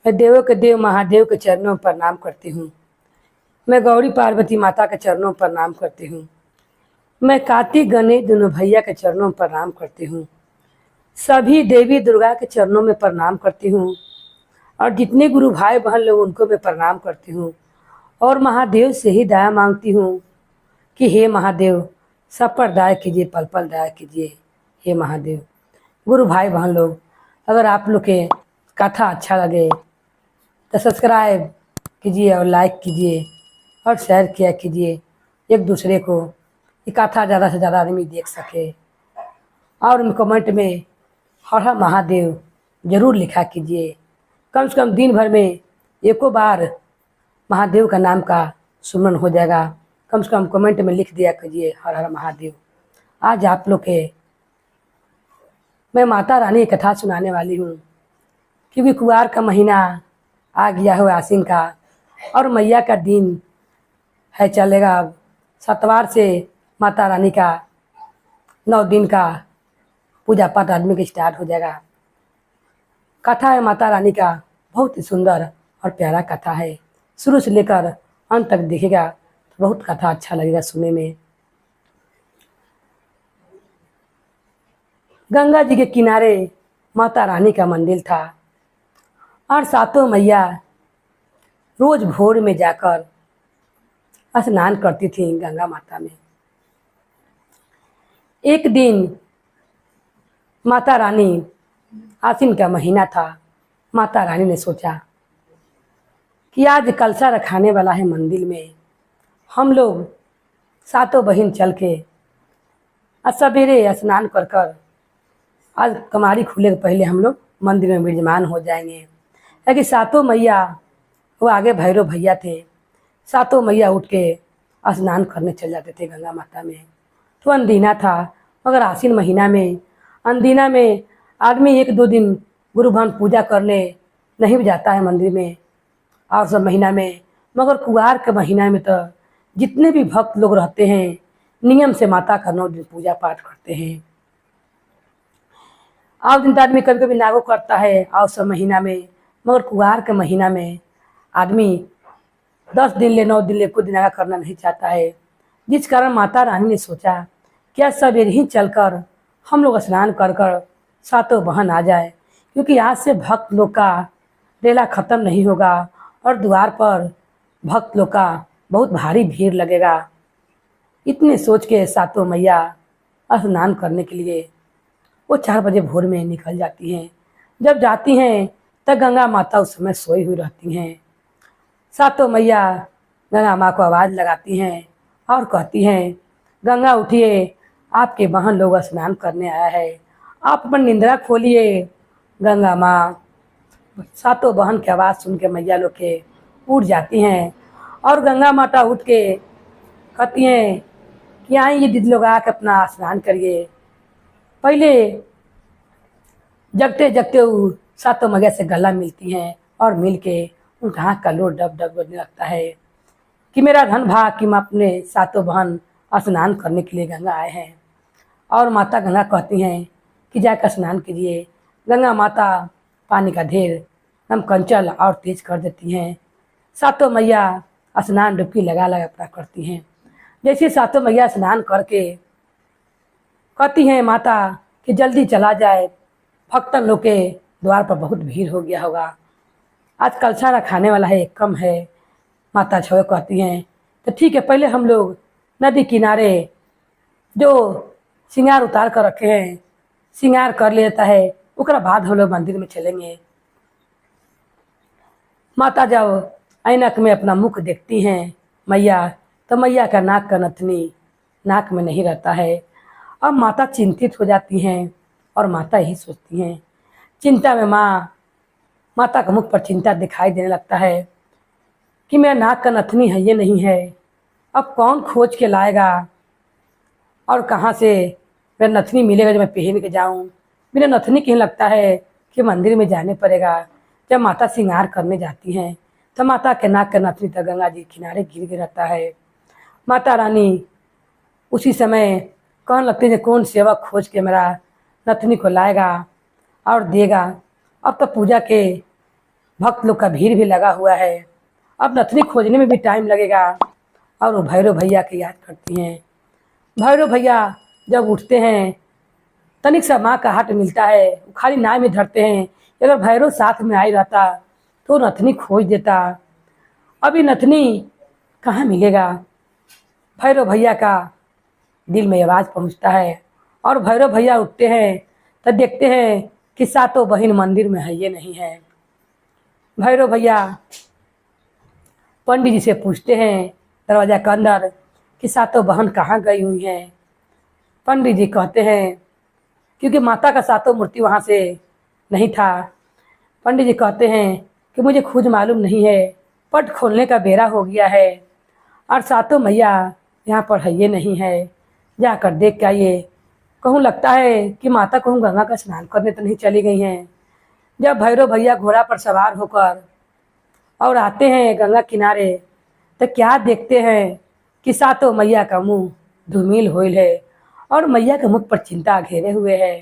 मैं देवों के देव महादेव के चरणों में प्रणाम करती हूँ। मैं गौरी पार्वती माता के चरणों में प्रणाम करती हूँ। मैं कार्तिक गणेश दोनों भैया के चरणों में प्रणाम करती हूँ। सभी देवी दुर्गा के चरणों में प्रणाम करती हूँ और जितने गुरु भाई बहन लोग उनको मैं प्रणाम करती हूँ और महादेव से ही दया मांगती हूँ कि हे महादेव सब पर दया कीजिए, पल पल दया कीजिए। हे महादेव गुरु भाई बहन लोग, अगर आप लोग के कथा अच्छा लगे तो सब्सक्राइब कीजिए और लाइक कीजिए और शेयर किया कीजिए एक दूसरे को, ये कथा ज़्यादा से ज़्यादा आदमी देख सके। और उन कमेंट में हर हर महादेव जरूर लिखा कीजिए। कम से कम दिन भर में एको बार महादेव का नाम का सुमरन हो जाएगा। कम से कम कमेंट में लिख दिया कीजिए हर हर महादेव। आज आप लोग के मैं माता रानी की कथा सुनाने वाली हूँ, क्योंकि कुआर का महीना आ गया हो आसीन का और मैया का दिन है चलेगा। अब सतवार से माता रानी का 9 दिन का पूजा पाठ आदमी का स्टार्ट हो जाएगा। कथा है माता रानी का, बहुत ही सुंदर और प्यारा कथा है। शुरू से लेकर अंत तक देखेगा तो बहुत कथा अच्छा लगेगा सुनने में। गंगा जी के किनारे माता रानी का मंदिर था और सातों मैया रोज भोर में जाकर स्नान करती थी गंगा माता में। एक दिन माता रानी, आसीन का महीना था, माता रानी ने सोचा कि आज कलशा रखाने वाला है मंदिर में, हम लोग सातों बहन चल के सवेरे स्नान कर कर आज कमारी खुले के पहले हम लोग मंदिर में विराजमान हो जाएंगे। क्योंकि सातों मैया, वो आगे भैरव भैया थे, सातों मैया उठ के स्नान करने चल जाते थे गंगा माता में। तो अंदीना था, मगर आसीन महीना में अंदीना में आदमी 1-2 दिन गुरु भवन पूजा करने नहीं भी जाता है मंदिर में और सब महीना में। मगर कुआर के महीना में तो जितने भी भक्त लोग रहते हैं नियम से माता का 9 दिन पूजा पाठ करते हैं। और दिन तो आदमी कभी कभी नागो करता है और सब महीना में, मगर कुआर के महीना में आदमी 10 दिन ले 9 दिन ले कुछ दिन आगा करना नहीं चाहता है। जिस कारण माता रानी ने सोचा क्या सवेरे ही चलकर हम लोग स्नान कर कर सातों बहन आ जाए, क्योंकि आज से भक्त लोग का रेला ख़त्म नहीं होगा और द्वार पर भक्त लोग का बहुत भारी भीड़ लगेगा। इतने सोच के सातों मैया स्नान करने के लिए वो 4 बजे भोर में निकल जाती हैं। जब जाती हैं तब गंगा माता उस समय सोई हुई रहती हैं। सातों मैया गंगा माँ को आवाज़ लगाती हैं और कहती हैं, गंगा उठिए, आपके बहन लोग स्नान करने आया है, आप अपन निंद्रा खोलिए। गंगा माँ सातों बहन की आवाज़ सुन के मैया लोग के उठ जाती हैं और गंगा माता उठ के कहती हैं कि आइए दीदी लोग आके अपना स्नान करिए। पहले जगते जगते वो सातों मैया से गला मिलती हैं और मिल के उनका हाथ का लोट डब डब करने लगता है कि मेरा धन भाग कि मैं अपने सातों बहन स्नान करने के लिए गंगा आए हैं। और माता गंगा कहती हैं कि जाकर स्नान कीजिए। गंगा माता पानी का ढेर हम कंचल और तेज कर देती हैं। सातों मैया स्नान डुबकी लगा लगा अपना करती हैं। जैसे सातों मैया स्नान करके कहती हैं माता कि जल्दी चला जाए, भक्तन लोग के द्वार पर बहुत भीड़ हो गया होगा, आज कलशा रखाने वाला है, कम है। माता छो कहती हैं तो ठीक है, पहले हम लोग नदी किनारे जो श्रृंगार उतार कर रखे हैं श्रृंगार कर लेता है, उसके बाद हम लोग मंदिर में चलेंगे। माता जब ऐनक में अपना मुख देखती हैं मैया, तो मैया का नाक का नथनी नाक में नहीं रहता है। अब माता चिंतित हो जाती हैं और माता यही सोचती हैं, चिंता में माता का मुख पर चिंता दिखाई देने लगता है कि मेरा नाक का नथनी है ये नहीं है, अब कौन खोज के लाएगा और कहाँ से मेरा नथनी मिलेगा जो मैं पहन के जाऊँ। मेरा नथनी कहीं लगता है कि मंदिर में जाने पड़ेगा। जब माता श्रृंगार करने जाती हैं तो माता के नाक का नथनी तो गंगा जी किनारे गिर के रहता है। माता रानी उसी समय कहने लगती है कौन सेवक खोज के मेरा नथनी को लाएगा और देगा। अब तो पूजा के भक्त लोग का भीड़ भी लगा हुआ है। अब नथनी खोजने में भी टाइम लगेगा। और वो भैरव भैया की याद करती हैं। भैरव भैया जब उठते हैं, तनिक सा माँ का हाथ मिलता है, वो खाली नाव में धरते हैं। अगर भैरव साथ में आई रहता तो नथनी खोज देता। अभी नथनी कहाँ मिलेगा। भैरव भैया का दिल में आवाज़ पहुँचता है और भैरव भैया उठते हैं तो देखते हैं कि सातों बहन मंदिर में है ये नहीं है। भैरव भैया पंडित जी से पूछते हैं दरवाजा के अंदर कि सातों बहन कहाँ गई हुई हैं। पंडित जी कहते हैं, क्योंकि माता का सातों मूर्ति वहाँ से नहीं था, पंडित जी कहते हैं कि मुझे खुद मालूम नहीं है, पट खोलने का बेरा हो गया है और सातों मैया यहाँ पर है ये नहीं है, जाकर देख के आइए। कहूँ लगता है कि माता कहूँ गंगा का स्नान करने तो नहीं चली गई हैं। जब भैरव भैया घोड़ा पर सवार होकर और आते हैं गंगा किनारे, तो क्या देखते हैं कि सातों मैया का मुंह धूमिल होइल है और मैया के मुख पर चिंता घेरे हुए है।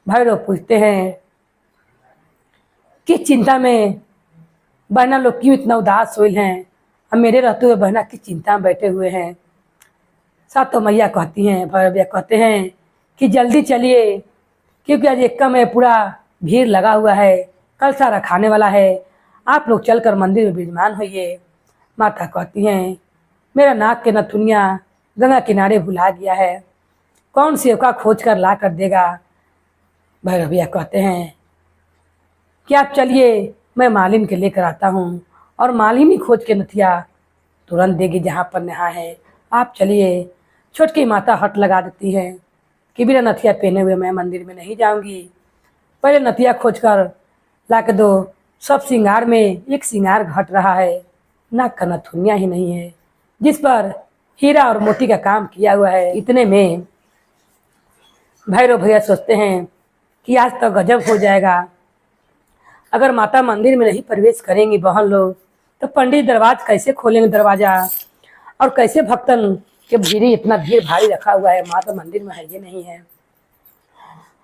भैरव पूछते हैं किस चिंता में बहना लोग क्यों इतना उदास होइल हैं, अब मेरे रहते हुए बहना किस चिंता में बैठे हुए हैं। सातों मैया कहती हैं, भैरव भैया कहते हैं कि जल्दी चलिए, क्योंकि आज एक्का में पूरा भीड़ लगा हुआ है, कल सारा खाने वाला है, आप लोग चलकर मंदिर में विराजमान होइए। माता कहती हैं मेरा नाक के नथुनिया गंगा किनारे भुला गया है, कौन सेवका खोज कर ला कर देगा। भैरव भैया कहते हैं कि आप चलिए, मैं मालिन के लेकर आता हूँ और मालिन ही खोज के नथिया तुरंत देगी जहाँ पर नहा है, आप चलिए। छोटकी माता हट लगा देती है कि बिना नथिया पहने हुए मैं मंदिर में नहीं जाऊंगी, पहले नथिया खोज कर ला के दो। सब श्रृंगार में एक श्रृंगार घट रहा है, नाक का नथुनिया ही नहीं है जिस पर हीरा और मोती का काम किया हुआ है। इतने में भैरव भैया सोचते हैं कि आज तो गजब हो जाएगा, अगर माता मंदिर में नहीं प्रवेश करेंगी बहन लोग तो पंडित दरवाजा कैसे खोलेंगे दरवाजा, और कैसे भक्तन के भीड़ इतना भीड़ भारी रखा हुआ है, माता मंदिर में है ये नहीं है।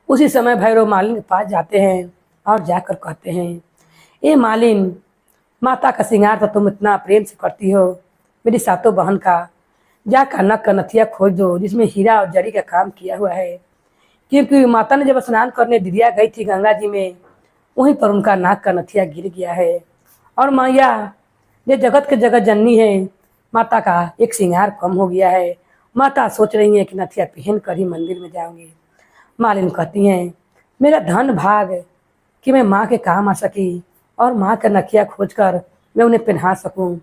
उसी समय भैरव मालिन के पास जाते हैं और जाकर कहते हैं, ए मालिन, माता का श्रृंगार तो तुम इतना प्रेम से करती हो, मेरी सातों बहन का जाकर नक का नथिया खोज दो जिसमें हीरा और जरी का काम किया हुआ है। क्योंकि माता ने जब स्नान करने दिरिया गई थी गंगा जी में, वहीं पर उनका नाक का नथिया गिर गया है। और मैया ये जगत के जगत जननी है, माता का एक श्रृंगार कम हो गया है, माता सोच रही हैं कि नथिया पहन कर ही मंदिर में जाऊंगी। मालिन कहती हैं मेरा धन भाग कि मैं माँ के काम आ सकी और माँ का नथिया खोज कर मैं उन्हें पहना सकूं।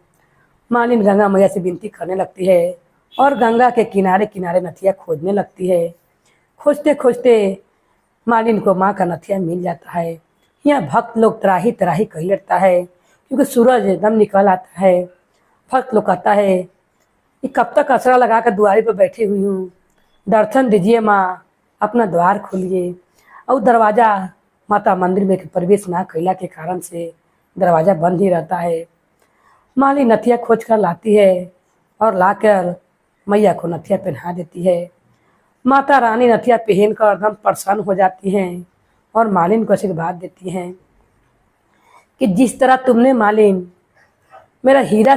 मालिन गंगा मैया से विनती करने लगती है और गंगा के किनारे किनारे नथिया खोजने लगती है। खोजते खोजते मालिन को माँ का नथिया मिल जाता है। यहाँ भक्त लोग त्राही त्राही कही लगता है क्योंकि सूरज एकदम निकल आता है। भक्त लोग कहता है कि कब तक असरा लगा कर द्वारे पर बैठी हुई हूँ, दर्शन दीजिए माँ, अपना द्वार खोलिए। और दरवाज़ा माता मंदिर में प्रवेश ना कैला के कारण से दरवाज़ा बंद ही रहता है। माली नथिया खोज कर लाती है और लाकर मैया को नथिया पहना देती है। माता रानी नथिया पहन कर एकदम प्रसन्न हो जाती हैं और मालिन को आशीर्वाद देती हैं कि जिस तरह तुमने मालिन मेरा हीरा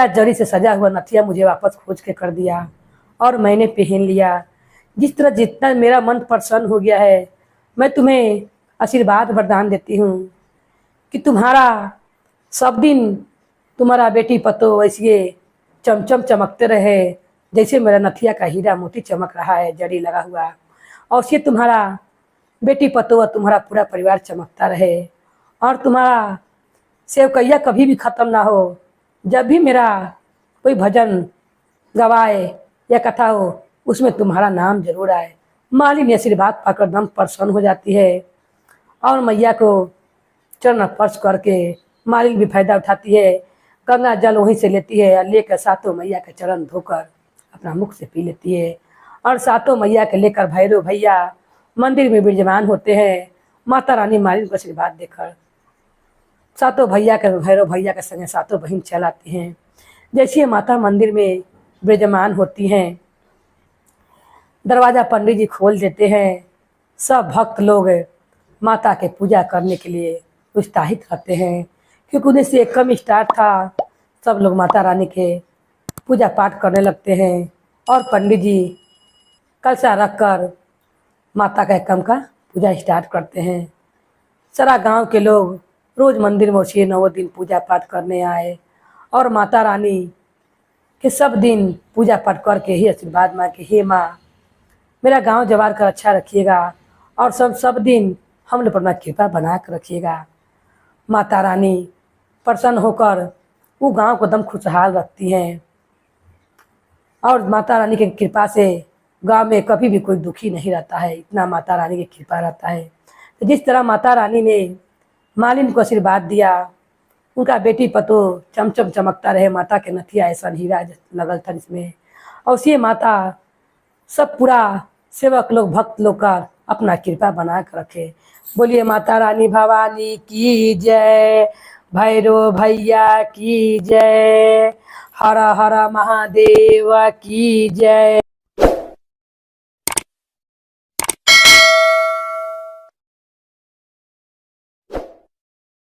जरी से सजा हुआ नथिया मुझे वापस खोज के कर दिया और मैंने पहन लिया, जिस तरह जितना मेरा मन प्रसन्न हो गया है, मैं तुम्हें आशीर्वाद वरदान देती हूँ कि तुम्हारा सब दिन तुम्हारा बेटी पतो वैसे चमचम चमकते रहे, जैसे मेरा नथिया का हीरा मोती चमक रहा है जड़ी लगा हुआ, और से तुम्हारा बेटी पतो व तुम्हारा पूरा परिवार चमकता रहे, और तुम्हारा सेवकैया कभी भी ख़त्म ना हो। जब भी मेरा कोई भजन गवाए या कथा हो उसमें तुम्हारा नाम जरूर आए। मालिन आशीर्वाद पाकर दम प्रसन्न हो जाती है और मैया को चरण स्पर्श करके मालिन भी फायदा उठाती है। गंगा जल वहीं से लेती है और लेकर सातों मैया के चरण धोकर अपना मुख से पी लेती है और सातों मैया के लेकर भैरव भैया मंदिर में विराजमान होते हैं। माता रानी मालिन को आशीर्वाद देकर सातों भैरव भैया के संगे सातों बहन चलाती हैं। जैसे माता मंदिर में विराजमान होती हैं, दरवाज़ा पंडित जी खोल देते हैं। सब भक्त लोग माता के पूजा करने के लिए उत्साहित करते हैं, क्योंकि उन्हीं से कम स्टार्ट था। सब लोग माता रानी के पूजा पाठ करने लगते हैं और पंडित जी कलशा रख कर माता का एकम का पूजा स्टार्ट करते हैं। सारा गांव के लोग रोज मंदिर में उसी 9 दिन पूजा पाठ करने आए और माता रानी के सब दिन पूजा पाठ करके ही आशीर्वाद मांगे, हे माँ मेरा गांव जवार कर अच्छा रखिएगा और सब सब दिन हम लोग पर अपना कृपा बना कर रखिएगा। माता रानी प्रसन्न होकर वो गांव को एकदम खुशहाल रखती हैं और माता रानी की कृपा से गांव में कभी भी कोई दुखी नहीं रहता है, इतना माता रानी की कृपा रहता है। तो जिस तरह माता रानी ने मालिन को आशीर्वाद दिया, उनका बेटी पतो चमचम चमकता रहे, माता के नथिया ऐसा हीरा लगल था जिसमें, और उसी माता सब पूरा सेवक लोग भक्त लोग का अपना कृपा बना कर रखे। बोलिए माता रानी भवानी की जय, भैरव भैया की जय, हर हर महादेव की जय।